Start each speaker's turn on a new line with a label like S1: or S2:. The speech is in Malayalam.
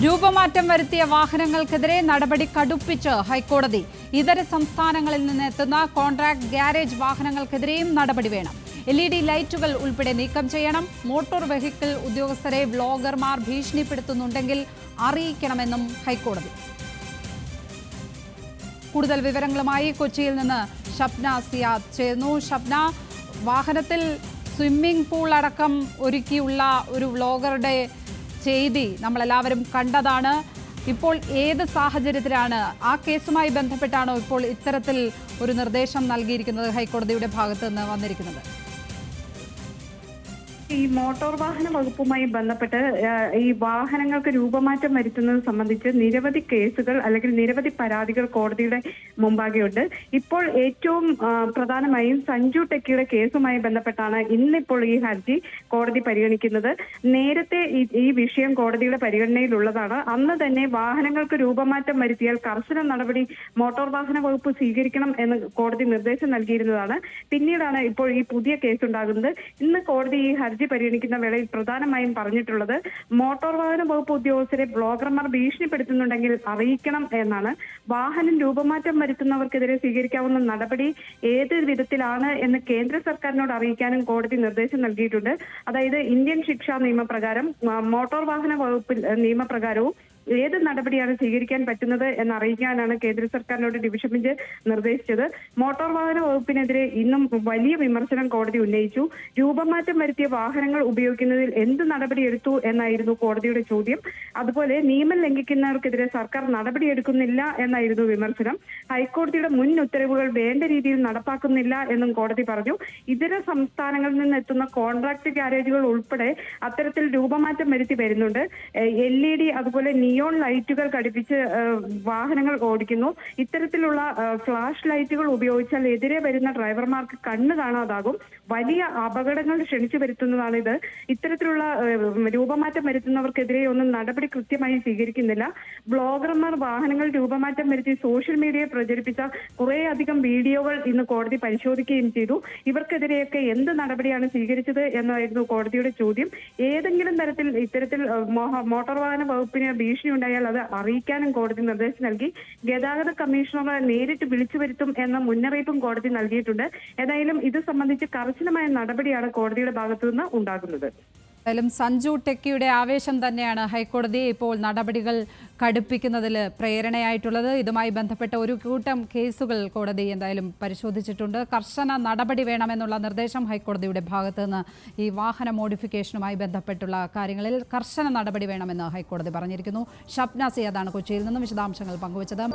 S1: രൂപമാറ്റം വരുത്തിയ വാഹനങ്ങൾക്കെതിരെ നടപടി കടുപ്പിച്ച് ഹൈക്കോടതി. ഇതര സംസ്ഥാനങ്ങളിൽ നിന്ന് എത്തുന്ന കോൺട്രാക്ട് ഗ്യാരേജ് വാഹനങ്ങൾക്കെതിരെയും നടപടി വേണം. LED ലൈറ്റുകൾ ഉൾപ്പെടെ നീക്കം ചെയ്യണം. മോട്ടോർ വെഹിക്കിൾ ഉദ്യോഗസ്ഥരെ വ്ലോഗർമാർ ഭീഷണിപ്പെടുത്തുന്നുണ്ടെങ്കിൽ അറിയിക്കണമെന്നും ഹൈക്കോടതി. കൂടുതൽ വിവരങ്ങളുമായി കൊച്ചിയിൽ നിന്ന് ഷബ്ന സിയാദ് ചേർന്നു. ഷബ്ന, വാഹനത്തിൽ സ്വിമ്മിംഗ് പൂൾ അടക്കം ഒരുക്കിയുള്ള ഒരു വ്ലോഗറുടെ ചെയ്തി നമ്മളെല്ലാവരും കണ്ടതാണ്. ഇപ്പോൾ ഏത് സാഹചര്യത്തിലാണ്, ആ കേസുമായി ബന്ധപ്പെട്ടാണോ ഇപ്പോൾ ഇത്തരത്തിൽ ഒരു നിർദ്ദേശം നൽകിയിരിക്കുന്നത് ഹൈക്കോടതിയുടെ ഭാഗത്ത് നിന്ന് വന്നിരിക്കുന്നത്?
S2: ഈ മോട്ടോർ വാഹന വകുപ്പുമായി ബന്ധപ്പെട്ട് ഈ വാഹനങ്ങൾക്ക് രൂപമാറ്റം വരുത്തുന്നത് സംബന്ധിച്ച് നിരവധി കേസുകൾ അല്ലെങ്കിൽ നിരവധി പരാതികൾ കോടതിയുടെ മുമ്പാകെയുണ്ട്. ഇപ്പോൾ ഏറ്റവും പ്രധാനമായും സഞ്ജു ടെക്കിയുടെ കേസുമായി ബന്ധപ്പെട്ടാണ് ഇന്നിപ്പോൾ ഈ ഹർജി കോടതി പരിഗണിക്കുന്നത്. നേരത്തെ ഈ വിഷയം കോടതിയുടെ പരിഗണനയിലുള്ളതാണ്. അന്ന് തന്നെ വാഹനങ്ങൾക്ക് രൂപമാറ്റം വരുത്തിയാൽ കർശന നടപടി മോട്ടോർ വാഹന വകുപ്പ് സ്വീകരിക്കണം എന്ന് കോടതി നിർദ്ദേശം നൽകിയിരുന്നതാണ്. പിന്നീടാണ് ഇപ്പോൾ ഈ പുതിയ കേസുണ്ടാകുന്നത്. ഇന്ന് കോടതി ഈ ഹർജി പരിഗണിക്കുന്ന വേളയിൽ പ്രധാനമായും പറഞ്ഞിട്ടുള്ളത് മോട്ടോർ വാഹന വകുപ്പ് ഉദ്യോഗസ്ഥരെ ബ്ലോഗർമാർ ഭീഷണിപ്പെടുത്തുന്നുണ്ടെങ്കിൽ അറിയിക്കണം എന്നാണ്. വാഹനം രൂപമാറ്റം വരുത്തുന്നവർക്കെതിരെ സ്വീകരിക്കാവുന്ന നടപടി ഏത് വിധത്തിലാണ് എന്ന് കേന്ദ്ര സർക്കാരിനോട് അറിയിക്കാനും കോടതി നിർദ്ദേശം നൽകിയിട്ടുണ്ട്. അതായത് ഇന്ത്യൻ ശിക്ഷാ നിയമപ്രകാരം മോട്ടോർ വാഹന വകുപ്പ് നിയമപ്രകാരവും ഏത് നടപടിയാണ് സ്വീകരിക്കാൻ പറ്റുന്നത് എന്നറിയിക്കാനാണ് കേന്ദ്ര സർക്കാരിനോട് ഡിവിഷൻ ബെഞ്ച് നിർദ്ദേശിച്ചത്. മോട്ടോർ വാഹന വകുപ്പിനെതിരെ ഇന്നും വലിയ വിമർശനം കോടതി ഉന്നയിച്ചു. രൂപമാറ്റം വരുത്തിയ വാഹനങ്ങൾ ഉപയോഗിക്കുന്നതിൽ എന്ത് നടപടിയെടുത്തു എന്നായിരുന്നു കോടതിയുടെ ചോദ്യം. അതുപോലെ നിയമം ലംഘിക്കുന്നവർക്കെതിരെ സർക്കാർ നടപടിയെടുക്കുന്നില്ല എന്നായിരുന്നു വിമർശനം. ഹൈക്കോടതിയുടെ മുൻ ഉത്തരവുകൾ വേണ്ട രീതിയിൽ നടപ്പാക്കുന്നില്ല എന്നും കോടതി പറഞ്ഞു. ഇതര സംസ്ഥാനങ്ങളിൽ നിന്ന് എത്തുന്ന കോൺട്രാക്ട് ഗ്യാരേജുകൾ ഉൾപ്പെടെ അത്തരത്തിൽ രൂപമാറ്റം വരുത്തി വരുന്നുണ്ട്. LED അതുപോലെ നിയോൺ ലൈറ്റുകൾ ഘടിപ്പിച്ച് വാഹനങ്ങൾ ഓടിക്കുന്നു. ഇത്തരത്തിലുള്ള ഫ്ലാഷ് ലൈറ്റുകൾ ഉപയോഗിച്ചാൽ എതിരെ വരുന്ന ഡ്രൈവർമാർക്ക് കണ്ണ് കാണാതാകും. വലിയ അപകടങ്ങൾ ക്ഷണിച്ചു വരുത്തുന്നതാണ് ഇത്. ഇത്തരത്തിലുള്ള രൂപമാറ്റം വരുത്തുന്നവർക്കെതിരെ ഒന്നും നടപടി കൃത്യമായി സ്വീകരിക്കുന്നില്ല. ബ്ലോഗർമാർ വാഹനങ്ങൾ രൂപമാറ്റം വരുത്തി സോഷ്യൽ മീഡിയയിൽ പ്രചരിപ്പിച്ച കുറേയധികം വീഡിയോകൾ ഇന്ന് കോടതി പരിശോധിക്കുകയും ചെയ്തു. ഇവർക്കെതിരെയൊക്കെ എന്ത് നടപടിയാണ് സ്വീകരിച്ചത് എന്നായിരുന്നു കോടതിയുടെ ചോദ്യം. ഏതെങ്കിലും തരത്തിൽ ഇത്തരത്തിൽ മോട്ടോർ വാഹന വകുപ്പിന് ഭീഷണി ഉണ്ടായാൽ അത് അറിയിക്കാനും കോടതി നിർദ്ദേശം നൽകി. ഗതാഗത കമ്മീഷണറെ നേരിട്ട് വിളിച്ചു വരുത്തും എന്ന മുന്നറിയിപ്പും കോടതി നൽകിയിട്ടുണ്ട്. ഏതായാലും ഇത് സംബന്ധിച്ച് കർശനമായ നടപടിയാണ് കോടതിയുടെ ഭാഗത്തു നിന്ന് ഉണ്ടാകുന്നത്.
S1: എന്തായാലും സഞ്ജു ടെക്കിയുടെ ആവേശം തന്നെയാണ് ഹൈക്കോടതി ഇപ്പോൾ നടപടികൾ കടുപ്പിക്കുന്നതിൽ പ്രേരണയായിട്ടുള്ളത്. ഇതുമായി ബന്ധപ്പെട്ട ഒരു കൂട്ടം കേസുകൾ കോടതി എന്തായാലും പരിശോധിച്ചിട്ടുണ്ട്. കർശന നടപടി വേണമെന്നുള്ള നിർദ്ദേശം ഹൈക്കോടതിയുടെ ഭാഗത്ത് നിന്ന് ഈ വാഹന മോഡിഫിക്കേഷനുമായി ബന്ധപ്പെട്ടുള്ള കാര്യങ്ങളിൽ കർശന നടപടി വേണമെന്ന് ഹൈക്കോടതി പറഞ്ഞിരിക്കുന്നു. ഷബ്ന സിയാദാണ് കൊച്ചിയിൽ നിന്നും വിശദാംശങ്ങൾ പങ്കുവച്ചത്.